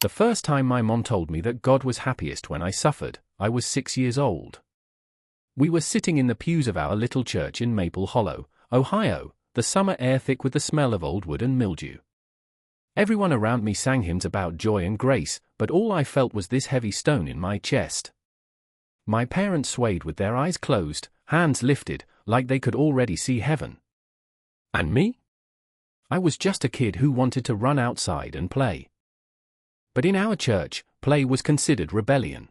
The first time my mom told me that God was happiest when I suffered, I was 6 years old. We were sitting in the pews of our little church in Maple Hollow, Ohio, the summer air thick with the smell of old wood and mildew. Everyone around me sang hymns about joy and grace, but all I felt was this heavy stone in my chest. My parents swayed with their eyes closed, hands lifted, like they could already see heaven. And me? I was just a kid who wanted to run outside and play. But in our church, play was considered rebellion.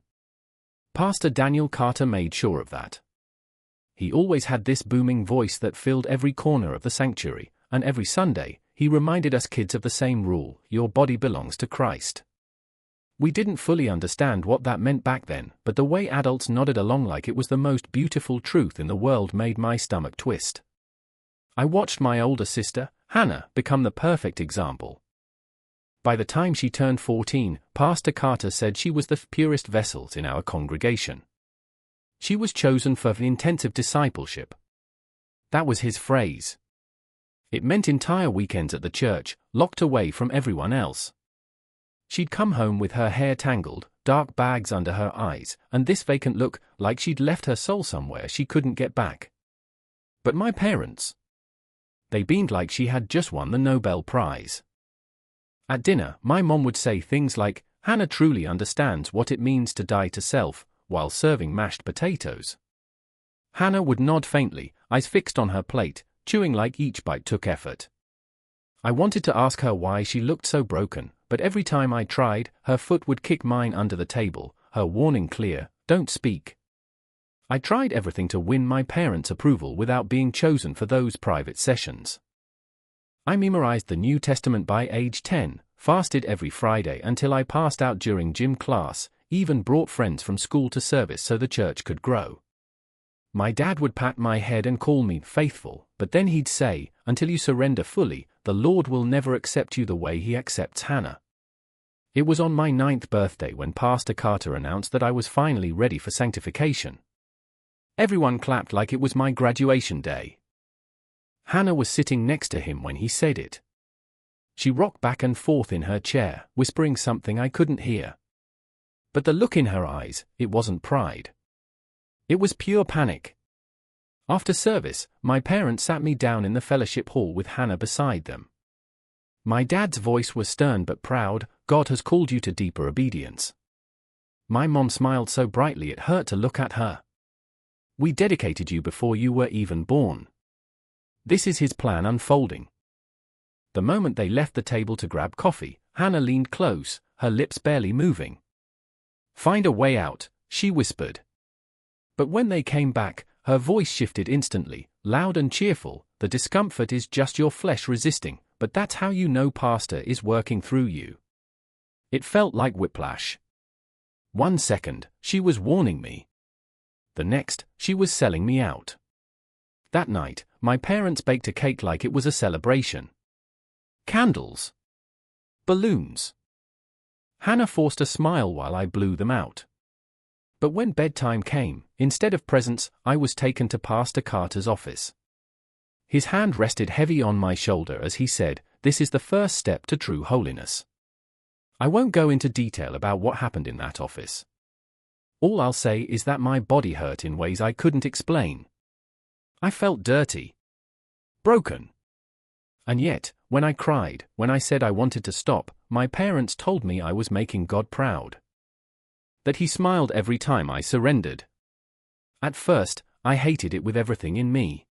Pastor Daniel Carter made sure of that. He always had this booming voice that filled every corner of the sanctuary, and every Sunday, he reminded us kids of the same rule: your body belongs to Christ. We didn't fully understand what that meant back then, but the way adults nodded along like it was the most beautiful truth in the world made my stomach twist. I watched my older sister, Hannah, become the perfect example. By the time she turned 14, Pastor Carter said she was the purest vessels in our congregation. She was chosen for intensive discipleship. That was his phrase. It meant entire weekends at the church, locked away from everyone else. She'd come home with her hair tangled, dark bags under her eyes, and this vacant look, like she'd left her soul somewhere she couldn't get back. But my parents, they beamed like she had just won the Nobel Prize. At dinner, my mom would say things like, "Hannah truly understands what it means to die to self," while serving mashed potatoes. Hannah would nod faintly, eyes fixed on her plate, chewing like each bite took effort. I wanted to ask her why she looked so broken, but every time I tried, her foot would kick mine under the table, her warning clear: don't speak. I tried everything to win my parents' approval without being chosen for those private sessions. I memorized the New Testament by age 10, fasted every Friday until I passed out during gym class, even brought friends from school to service so the church could grow. My dad would pat my head and call me faithful, but then he'd say, "Until you surrender fully, the Lord will never accept you the way he accepts Hannah." It was on my 9th birthday when Pastor Carter announced that I was finally ready for sanctification. Everyone clapped like it was my graduation day. Hannah was sitting next to him when he said it. She rocked back and forth in her chair, whispering something I couldn't hear. But the look in her eyes, it wasn't pride. It was pure panic. After service, my parents sat me down in the fellowship hall with Hannah beside them. My dad's voice was stern but proud: "God has called you to deeper obedience." My mom smiled so brightly it hurt to look at her. "We dedicated you before you were even born. This is his plan unfolding." The moment they left the table to grab coffee, Hannah leaned close, her lips barely moving. "Find a way out," she whispered. But when they came back, her voice shifted instantly, loud and cheerful: "The discomfort is just your flesh resisting, but that's how you know Pastor is working through you." It felt like whiplash. 1 second, she was warning me. The next, she was selling me out. That night, my parents baked a cake like it was a celebration. Candles. Balloons. Hannah forced a smile while I blew them out. But when bedtime came, instead of presents, I was taken to Pastor Carter's office. His hand rested heavy on my shoulder as he said, "This is the first step to true holiness." I won't go into detail about what happened in that office. All I'll say is that my body hurt in ways I couldn't explain. I felt dirty. Broken. And yet, when I cried, when I said I wanted to stop, my parents told me I was making God proud. That he smiled every time I surrendered. At first, I hated it with everything in me.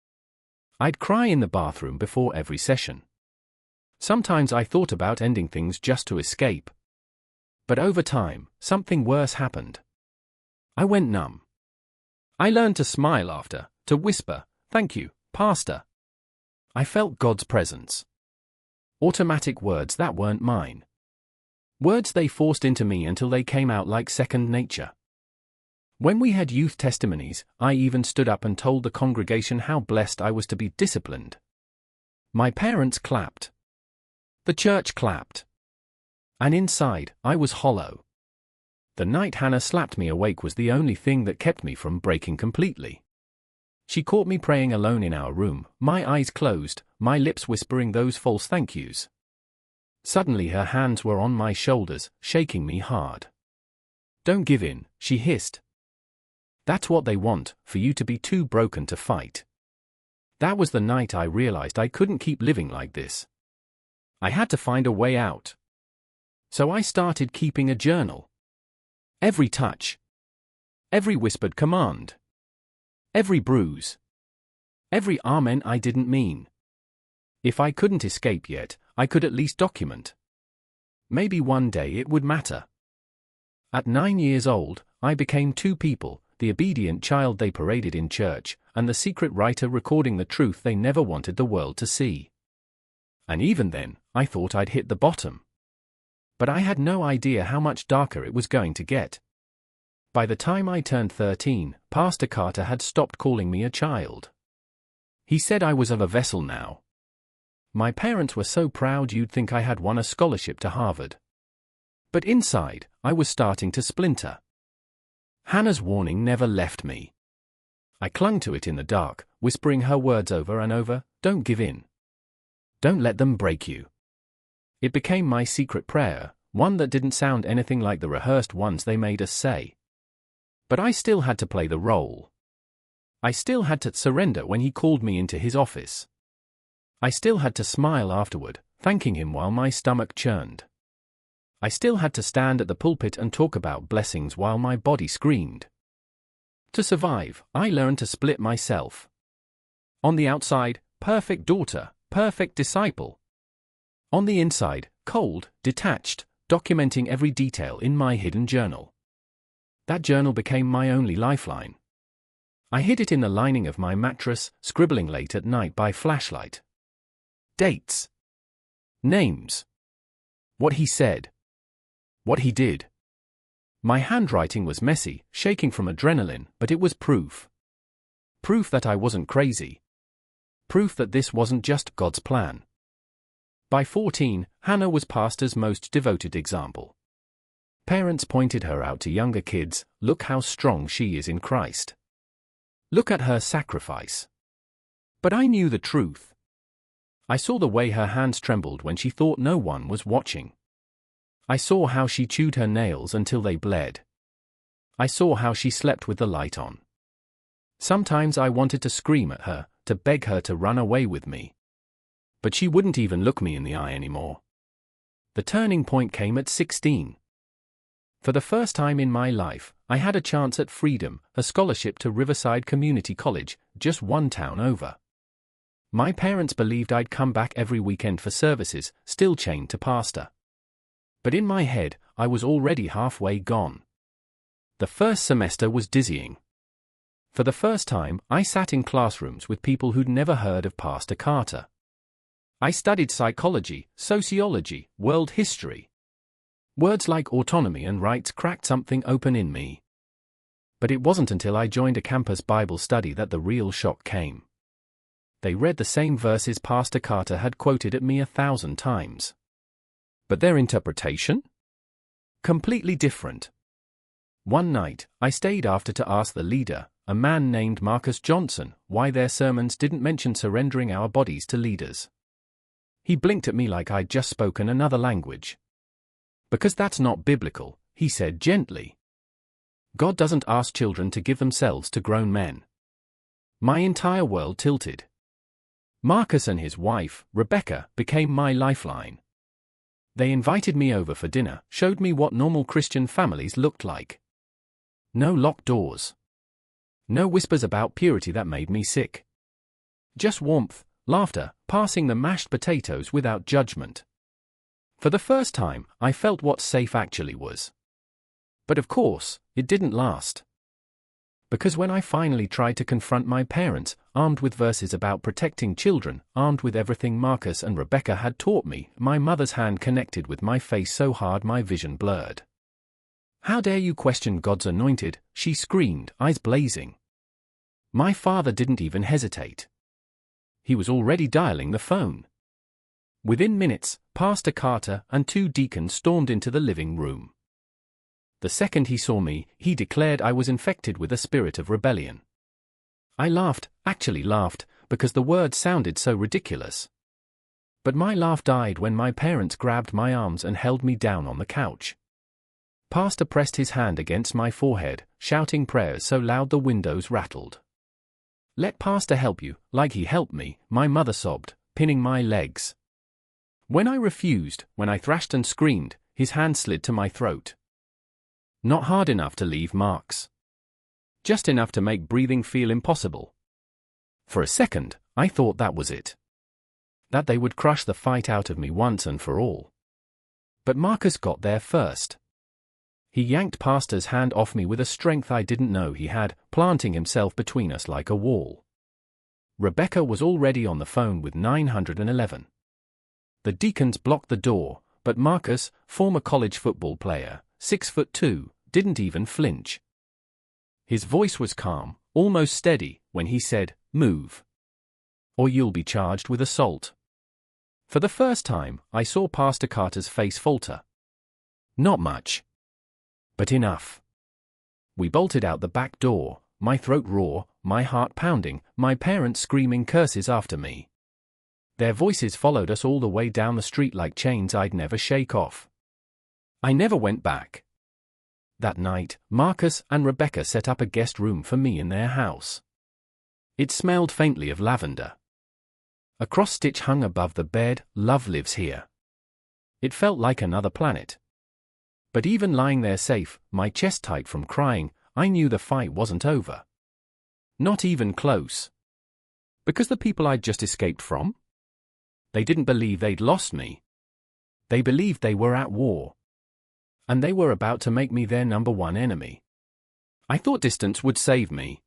I'd cry in the bathroom before every session. Sometimes I thought about ending things just to escape. But over time, something worse happened. I went numb. I learned to smile after, to whisper, "Thank you, Pastor." I felt God's presence. Automatic words that weren't mine. Words they forced into me until they came out like second nature. When we had youth testimonies, I even stood up and told the congregation how blessed I was to be disciplined. My parents clapped. The church clapped. And inside, I was hollow. The night Hannah slapped me awake was the only thing that kept me from breaking completely. She caught me praying alone in our room, my eyes closed, my lips whispering those false thank yous. Suddenly her hands were on my shoulders, shaking me hard. "Don't give in," she hissed. "That's what they want, for you to be too broken to fight." That was the night I realized I couldn't keep living like this. I had to find a way out. So I started keeping a journal. Every touch. Every whispered command. Every bruise. Every amen I didn't mean. If I couldn't escape yet, I could at least document. Maybe one day it would matter. At 9 years old, I became two people, the obedient child they paraded in church, and the secret writer recording the truth they never wanted the world to see. And even then, I thought I'd hit the bottom. But I had no idea how much darker it was going to get. By the time I turned 13, Pastor Carter had stopped calling me a child. He said I was of a vessel now. My parents were so proud you'd think I had won a scholarship to Harvard. But inside, I was starting to splinter. Hannah's warning never left me. I clung to it in the dark, whispering her words over and over, "Don't give in. Don't let them break you." It became my secret prayer, one that didn't sound anything like the rehearsed ones they made us say. But I still had to play the role. I still had to surrender when he called me into his office. I still had to smile afterward, thanking him while my stomach churned. I still had to stand at the pulpit and talk about blessings while my body screamed. To survive, I learned to split myself. On the outside, perfect daughter, perfect disciple. On the inside, cold, detached, documenting every detail in my hidden journal. That journal became my only lifeline. I hid it in the lining of my mattress, scribbling late at night by flashlight. Dates. Names. What he said. What he did. My handwriting was messy, shaking from adrenaline, but it was proof. Proof that I wasn't crazy. Proof that this wasn't just God's plan. By 14, Hannah was Pastor's most devoted example. Parents pointed her out to younger kids, "Look how strong she is in Christ. Look at her sacrifice." But I knew the truth. I saw the way her hands trembled when she thought no one was watching. I saw how she chewed her nails until they bled. I saw how she slept with the light on. Sometimes I wanted to scream at her, to beg her to run away with me. But she wouldn't even look me in the eye anymore. The turning point came at 16. For the first time in my life, I had a chance at freedom, a scholarship to Riverside Community College, just one town over. My parents believed I'd come back every weekend for services, still chained to Pastor. But in my head, I was already halfway gone. The first semester was dizzying. For the first time, I sat in classrooms with people who'd never heard of Pastor Carter. I studied psychology, sociology, world history. Words like autonomy and rights cracked something open in me. But it wasn't until I joined a campus Bible study that the real shock came. They read the same verses Pastor Carter had quoted at me 1,000 times. But their interpretation? Completely different. One night, I stayed after to ask the leader, a man named Marcus Johnson, why their sermons didn't mention surrendering our bodies to leaders. He blinked at me like I'd just spoken another language. "Because that's not biblical," he said gently. "God doesn't ask children to give themselves to grown men." My entire world tilted. Marcus and his wife, Rebecca, became my lifeline. They invited me over for dinner, showed me what normal Christian families looked like. No locked doors. No whispers about purity that made me sick. Just warmth, laughter, passing the mashed potatoes without judgment. For the first time, I felt what safe actually was. But of course, it didn't last. Because when I finally tried to confront my parents, armed with verses about protecting children, armed with everything Marcus and Rebecca had taught me, my mother's hand connected with my face so hard my vision blurred. "How dare you question God's anointed?" she screamed, eyes blazing. My father didn't even hesitate. He was already dialing the phone. Within minutes, Pastor Carter and 2 deacons stormed into the living room. The second he saw me, he declared I was infected with a spirit of rebellion. I laughed, actually laughed, because the word sounded so ridiculous. But my laugh died when my parents grabbed my arms and held me down on the couch. Pastor pressed his hand against my forehead, shouting prayers so loud the windows rattled. "Let Pastor help you, like he helped me," my mother sobbed, pinning my legs. When I refused, when I thrashed and screamed, his hand slid to my throat. Not hard enough to leave marks. Just enough to make breathing feel impossible. For a second, I thought that was it. That they would crush the fight out of me once and for all. But Marcus got there first. He yanked Pastor's hand off me with a strength I didn't know he had, planting himself between us like a wall. Rebecca was already on the phone with 911. The deacons blocked the door, but Marcus, former college football player, 6'2", didn't even flinch. His voice was calm, almost steady, when he said, "Move. Or you'll be charged with assault." For the first time, I saw Pastor Carter's face falter. Not much. But enough. We bolted out the back door, my throat raw, my heart pounding, my parents screaming curses after me. Their voices followed us all the way down the street like chains I'd never shake off. I never went back. That night, Marcus and Rebecca set up a guest room for me in their house. It smelled faintly of lavender. A cross-stitch hung above the bed, "Love lives here." It felt like another planet. But even lying there safe, my chest tight from crying, I knew the fight wasn't over. Not even close. Because the people I'd just escaped from? They didn't believe they'd lost me. They believed they were at war. And they were about to make me their number one enemy. I thought distance would save me.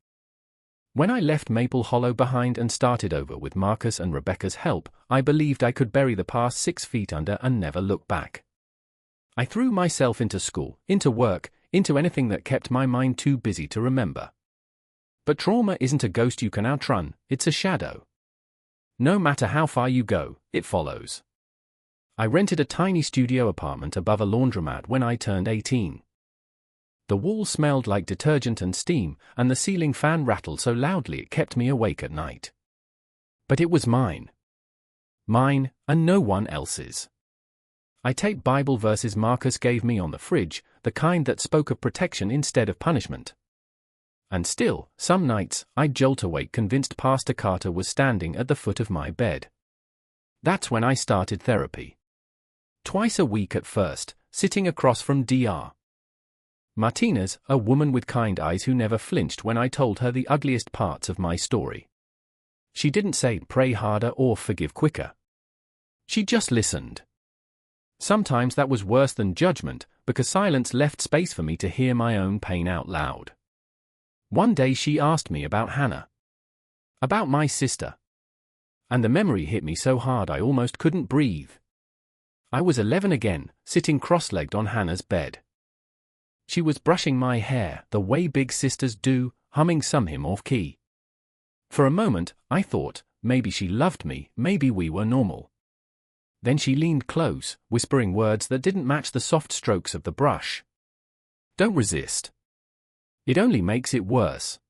When I left Maple Hollow behind and started over with Marcus and Rebecca's help, I believed I could bury the past 6 feet under and never look back. I threw myself into school, into work, into anything that kept my mind too busy to remember. But trauma isn't a ghost you can outrun, it's a shadow. No matter how far you go, it follows. I rented a tiny studio apartment above a laundromat when I turned 18. The wall smelled like detergent and steam, and the ceiling fan rattled so loudly it kept me awake at night. But it was mine. Mine, and no one else's. I taped Bible verses Marcus gave me on the fridge, the kind that spoke of protection instead of punishment. And still, some nights, I'd jolt awake convinced Pastor Carter was standing at the foot of my bed. That's when I started therapy. Twice a week at first, sitting across from Dr. Martinez, a woman with kind eyes who never flinched when I told her the ugliest parts of my story. She didn't say pray harder or forgive quicker. She just listened. Sometimes that was worse than judgment, because silence left space for me to hear my own pain out loud. One day she asked me about Hannah. About my sister. And the memory hit me so hard I almost couldn't breathe. I was 11 again, sitting cross-legged on Hannah's bed. She was brushing my hair, the way big sisters do, humming some hymn off-key. For a moment, I thought, maybe she loved me, maybe we were normal. Then she leaned close, whispering words that didn't match the soft strokes of the brush. "Don't resist. It only makes it worse."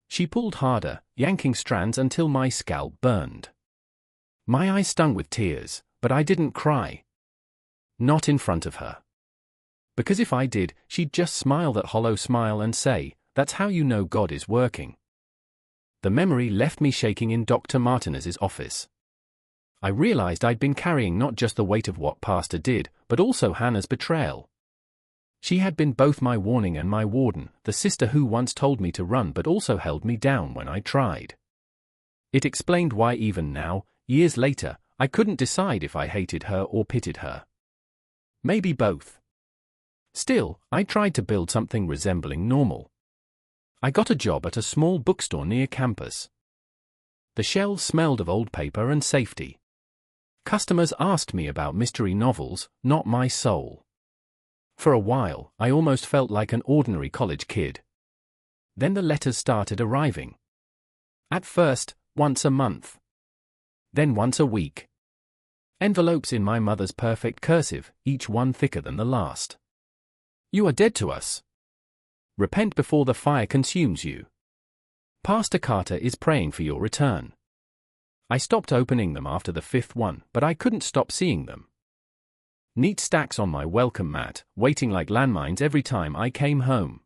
She pulled harder, yanking strands until my scalp burned. My eyes stung with tears, but I didn't cry. Not in front of her. Because if I did, she'd just smile that hollow smile and say, "That's how you know God is working." The memory left me shaking in Dr. Martinez's office. I realized I'd been carrying not just the weight of what Pastor did, but also Hannah's betrayal. She had been both my warning and my warden, the sister who once told me to run but also held me down when I tried. It explained why even now, years later, I couldn't decide if I hated her or pitied her. Maybe both. Still, I tried to build something resembling normal. I got a job at a small bookstore near campus. The shelves smelled of old paper and safety. Customers asked me about mystery novels, not my soul. For a while, I almost felt like an ordinary college kid. Then the letters started arriving. At first, once a month. Then once a week. Envelopes in my mother's perfect cursive, each one thicker than the last. "You are dead to us. Repent before the fire consumes you. Pastor Carter is praying for your return." I stopped opening them after the fifth one, but I couldn't stop seeing them. Neat stacks on my welcome mat, waiting like landmines every time I came home.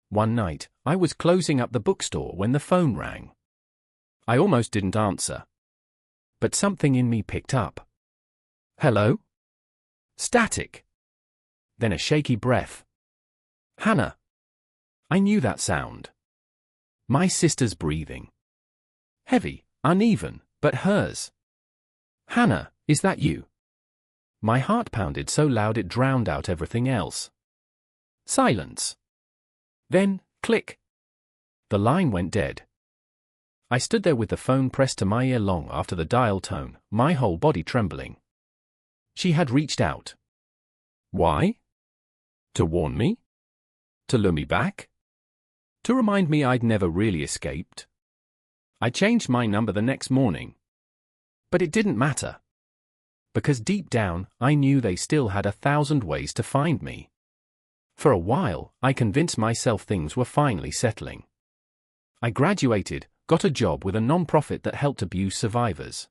One night, I was closing up the bookstore when the phone rang. I almost didn't answer. But something in me picked up. Hello? Static. Then a shaky breath. Hannah. I knew that sound. My sister's breathing. Heavy, uneven, but hers. Hannah, is that you? My heart pounded so loud it drowned out everything else. Silence. Then, click. The line went dead. I stood there with the phone pressed to my ear long after the dial tone, my whole body trembling. She had reached out. Why? To warn me? To lure me back? To remind me I'd never really escaped? I changed my number the next morning. But it didn't matter. Because deep down, I knew they still had 1,000 ways to find me. For a while, I convinced myself things were finally settling. I graduated, got a job with a non-profit that helped abuse survivors.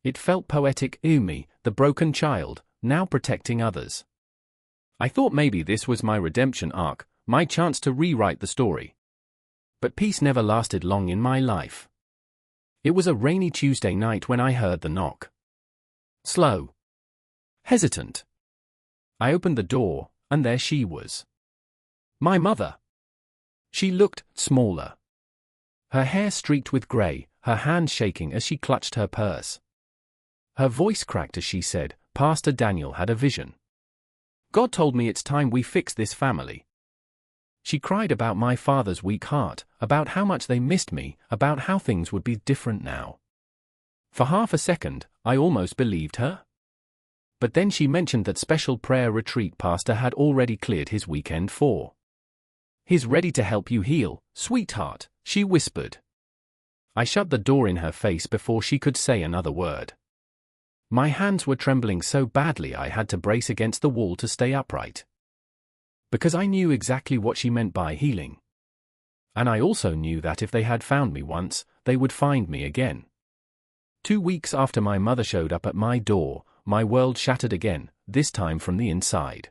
It felt poetic, me, the broken child, now protecting others. I thought maybe this was my redemption arc, my chance to rewrite the story. But peace never lasted long in my life. It was a rainy Tuesday night when I heard the knock. Slow. Hesitant. I opened the door, and there she was. My mother. She looked smaller. Her hair streaked with grey, her hands shaking as she clutched her purse. Her voice cracked as she said, Pastor Daniel had a vision. God told me it's time we fix this family. She cried about my father's weak heart, about how much they missed me, about how things would be different now. For half a second, I almost believed her. But then she mentioned that special prayer retreat pastor had already cleared his weekend for. He's ready to help you heal, sweetheart, she whispered. I shut the door in her face before she could say another word. My hands were trembling so badly I had to brace against the wall to stay upright. Because I knew exactly what she meant by healing. And I also knew that if they had found me once, they would find me again. 2 weeks after my mother showed up at my door, my world shattered again, this time from the inside.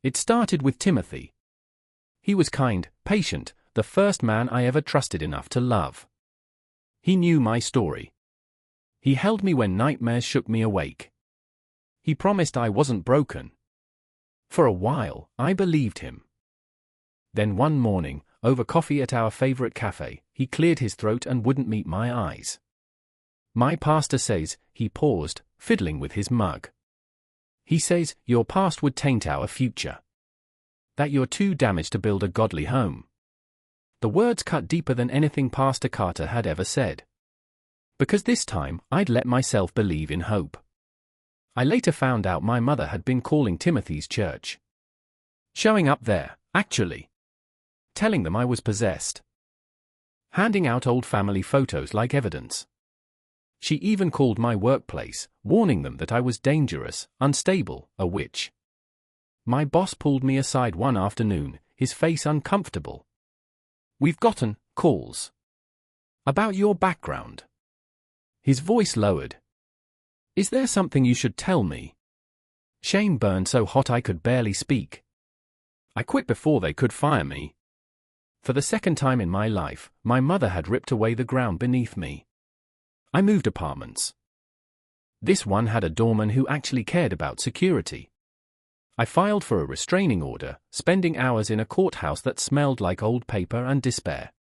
It started with Timothy. He was kind, patient, the first man I ever trusted enough to love. He knew my story. He held me when nightmares shook me awake. He promised I wasn't broken. For a while, I believed him. Then one morning, over coffee at our favorite cafe, he cleared his throat and wouldn't meet my eyes. My pastor says, he paused, fiddling with his mug. He says, your past would taint our future. That you're too damaged to build a godly home. The words cut deeper than anything Pastor Carter had ever said. Because this time, I'd let myself believe in hope. I later found out my mother had been calling Timothy's church. Showing up there, actually. Telling them I was possessed. Handing out old family photos like evidence. She even called my workplace, warning them that I was dangerous, unstable, a witch. My boss pulled me aside one afternoon, his face uncomfortable. We've gotten calls. About your background. His voice lowered. Is there something you should tell me? Shame burned so hot I could barely speak. I quit before they could fire me. For the second time in my life, my mother had ripped away the ground beneath me. I moved apartments. This one had a doorman who actually cared about security. I filed for a restraining order, spending hours in a courthouse that smelled like old paper and despair.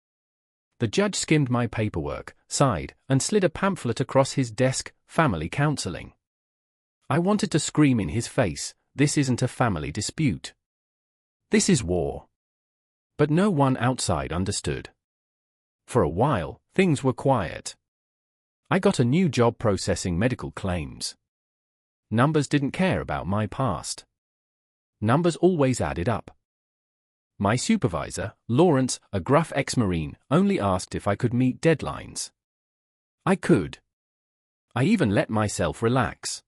The judge skimmed my paperwork, sighed, and slid a pamphlet across his desk, family counseling. I wanted to scream in his face, this isn't a family dispute. This is war. But no one outside understood. For a while, things were quiet. I got a new job processing medical claims. Numbers didn't care about my past. Numbers always added up. My supervisor, Lawrence, a gruff ex-Marine, only asked if I could meet deadlines. I could. I even let myself relax.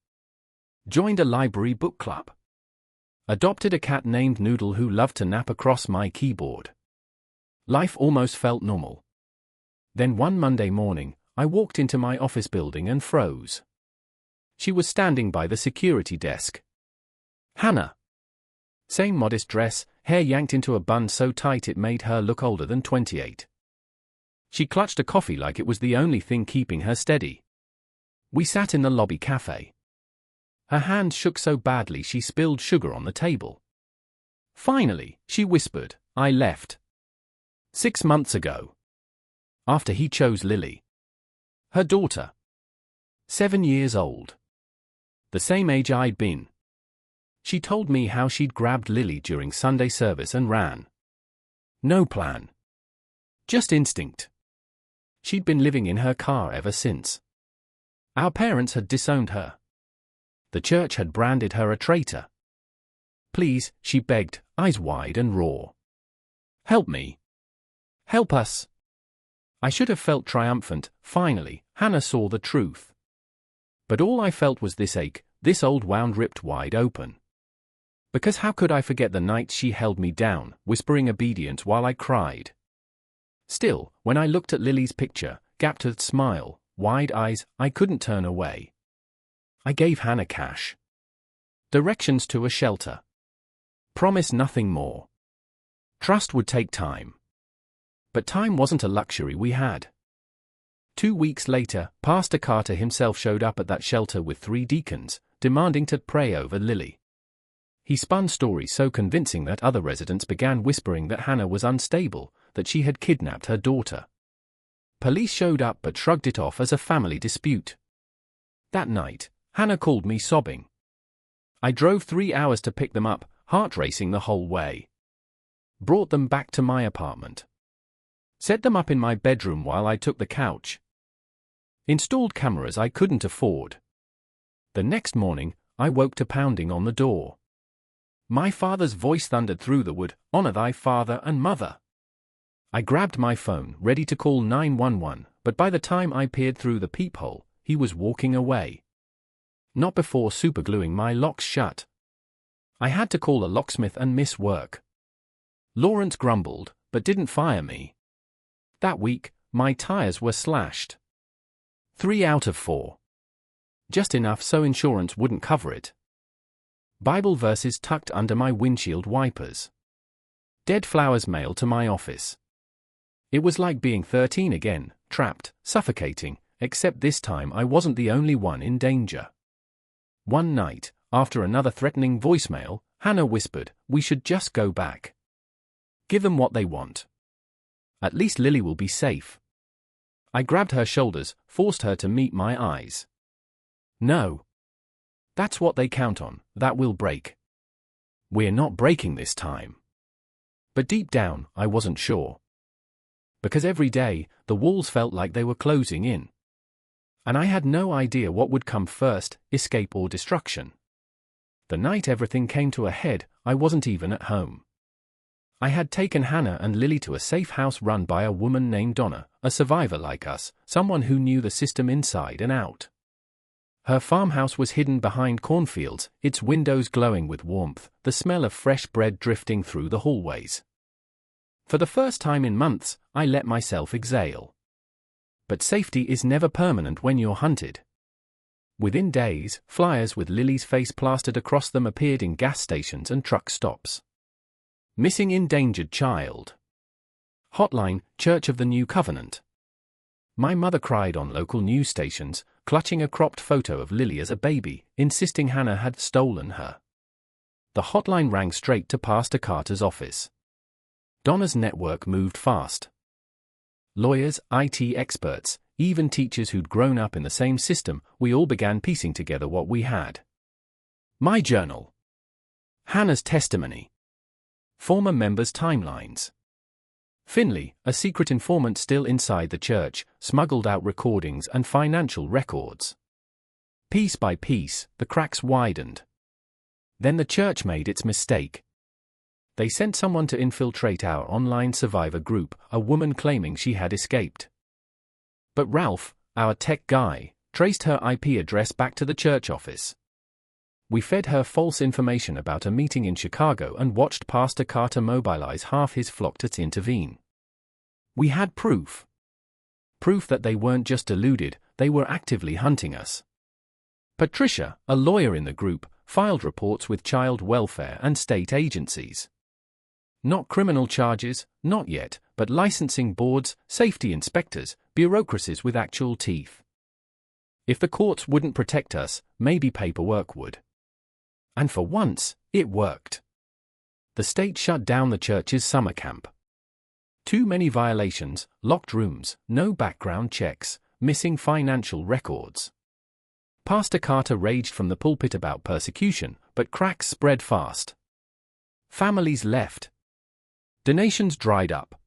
Joined a library book club. Adopted a cat named Noodle who loved to nap across my keyboard. Life almost felt normal. Then one Monday morning, I walked into my office building and froze. She was standing by the security desk. Hannah. Same modest dress, hair yanked into a bun so tight it made her look older than 28. She clutched a coffee like it was the only thing keeping her steady. We sat in the lobby cafe. Her hand shook so badly she spilled sugar on the table. Finally, she whispered, I left. 6 months ago. After he chose Lily. Her daughter. 7 years old. The same age I'd been. She told me how she'd grabbed Lily during Sunday service and ran. No plan. Just instinct. She'd been living in her car ever since. Our parents had disowned her. The church had branded her a traitor. Please, she begged, eyes wide and raw. Help me. Help us. I should have felt triumphant. Finally, Hannah saw the truth. But all I felt was this ache, this old wound ripped wide open. Because how could I forget the nights she held me down, whispering obedience while I cried? Still, when I looked at Lily's picture, gap-toothed smile, wide eyes, I couldn't turn away. I gave Hannah cash. Directions to a shelter. Promise nothing more. Trust would take time. But time wasn't a luxury we had. 2 weeks later, Pastor Carter himself showed up at that shelter with 3 deacons, demanding to pray over Lily. He spun stories so convincing that other residents began whispering that Hannah was unstable, that she had kidnapped her daughter. Police showed up but shrugged it off as a family dispute. That night, Hannah called me sobbing. I drove 3 hours to pick them up, heart racing the whole way. Brought them back to my apartment. Set them up in my bedroom while I took the couch. Installed cameras I couldn't afford. The next morning, I woke to pounding on the door. My father's voice thundered through the wood, "Honor thy father and mother." I grabbed my phone, ready to call 911, but by the time I peered through the peephole, he was walking away. Not before supergluing my locks shut. I had to call a locksmith and miss work. Lawrence grumbled, but didn't fire me. That week, my tires were slashed. 3 out of 4. Just enough so insurance wouldn't cover it. Bible verses tucked under my windshield wipers. Dead flowers mailed to my office. It was like being 13 again, trapped, suffocating, except this time I wasn't the only one in danger. One night, after another threatening voicemail, Hannah whispered, "We should just go back. Give them what they want. At least Lily will be safe." I grabbed her shoulders, forced her to meet my eyes. No. That's what they count on, that will break. We're not breaking this time. But deep down, I wasn't sure. Because every day, the walls felt like they were closing in. And I had no idea what would come first, escape or destruction. The night everything came to a head, I wasn't even at home. I had taken Hannah and Lily to a safe house run by a woman named Donna, a survivor like us, someone who knew the system inside and out. Her farmhouse was hidden behind cornfields, its windows glowing with warmth, the smell of fresh bread drifting through the hallways. For the first time in months, I let myself exhale. But safety is never permanent when you're hunted. Within days, flyers with Lily's face plastered across them appeared in gas stations and truck stops. Missing endangered child. Hotline, Church of the New Covenant. My mother cried on local news stations, clutching a cropped photo of Lily as a baby, insisting Hannah had stolen her. The hotline rang straight to Pastor Carter's office. Donna's network moved fast. Lawyers, IT experts, even teachers who'd grown up in the same system, we all began piecing together what we had. My journal. Hannah's testimony. Former members' timelines. Finley, a secret informant still inside the church, smuggled out recordings and financial records. Piece by piece, the cracks widened. Then the church made its mistake. They sent someone to infiltrate our online survivor group, a woman claiming she had escaped. But Ralph, our tech guy, traced her IP address back to the church office. We fed her false information about a meeting in Chicago and watched Pastor Carter mobilize half his flock to intervene. We had proof. Proof that they weren't just deluded, they were actively hunting us. Patricia, a lawyer in the group, filed reports with child welfare and state agencies. Not criminal charges, not yet, but licensing boards, safety inspectors, bureaucracies with actual teeth. If the courts wouldn't protect us, maybe paperwork would. And for once, it worked. The state shut down the church's summer camp. Too many violations, locked rooms, no background checks, missing financial records. Pastor Carter raged from the pulpit about persecution, but cracks spread fast. Families left. Donations dried up.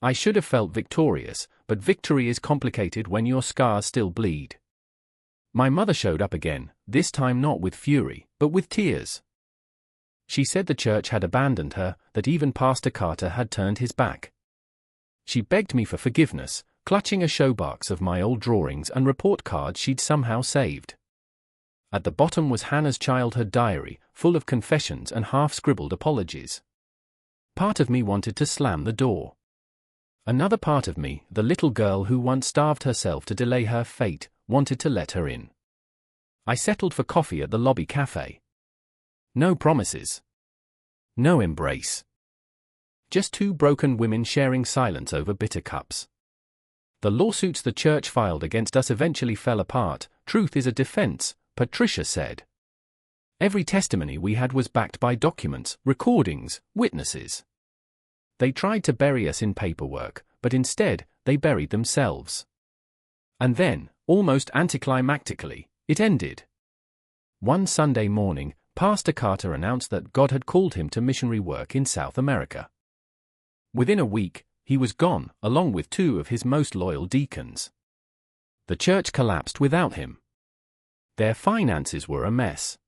I should have felt victorious, but victory is complicated when your scars still bleed. My mother showed up again, this time not with fury, but with tears. She said the church had abandoned her, that even Pastor Carter had turned his back. She begged me for forgiveness, clutching a showbox of my old drawings and report cards she'd somehow saved. At the bottom was Hannah's childhood diary, full of confessions and half-scribbled apologies. Part of me wanted to slam the door. Another part of me, the little girl who once starved herself to delay her fate, wanted to let her in. I settled for coffee at the lobby cafe. No promises. No embrace. Just two broken women sharing silence over bitter cups. The lawsuits the church filed against us eventually fell apart. Truth is a defense, Patricia said. Every testimony we had was backed by documents, recordings, witnesses. They tried to bury us in paperwork, but instead, they buried themselves. And then, almost anticlimactically, it ended. One Sunday morning, Pastor Carter announced that God had called him to missionary work in South America. Within a week, he was gone, along with two of his most loyal deacons. The church collapsed without him. Their finances were a mess.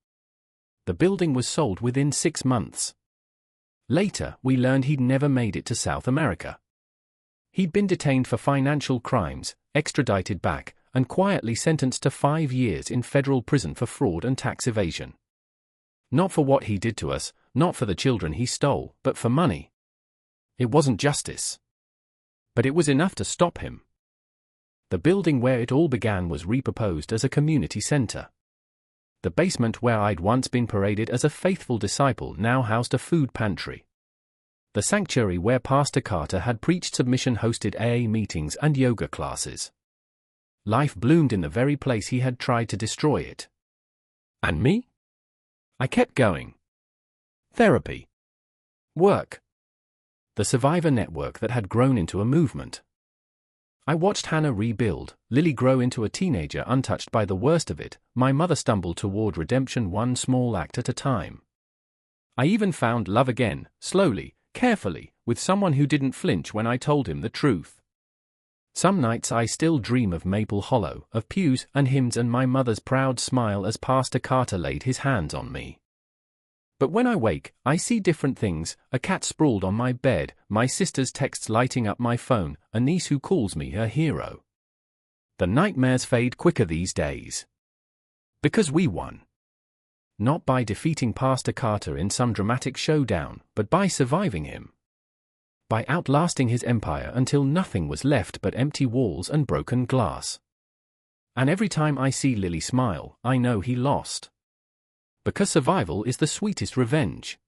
The building was sold within 6 months. Later, we learned he'd never made it to South America. He'd been detained for financial crimes, extradited back, and quietly sentenced to 5 years in federal prison for fraud and tax evasion. Not for what he did to us, not for the children he stole, but for money. It wasn't justice. But it was enough to stop him. The building where it all began was repurposed as a community center. The basement where I'd once been paraded as a faithful disciple now housed a food pantry. The sanctuary where Pastor Carter had preached submission hosted AA meetings and yoga classes. Life bloomed in the very place he had tried to destroy it. And me? I kept going. Therapy. Work. The survivor network that had grown into a movement. I watched Hannah rebuild, Lily grow into a teenager untouched by the worst of it, my mother stumble toward redemption one small act at a time. I even found love again, slowly, carefully, with someone who didn't flinch when I told him the truth. Some nights I still dream of Maple Hollow, of pews and hymns and my mother's proud smile as Pastor Carter laid his hands on me. But when I wake, I see different things, a cat sprawled on my bed, my sister's texts lighting up my phone, a niece who calls me her hero. The nightmares fade quicker these days. Because we won. Not by defeating Pastor Carter in some dramatic showdown, but by surviving him. By outlasting his empire until nothing was left but empty walls and broken glass. And every time I see Lily smile, I know he lost. Because survival is the sweetest revenge.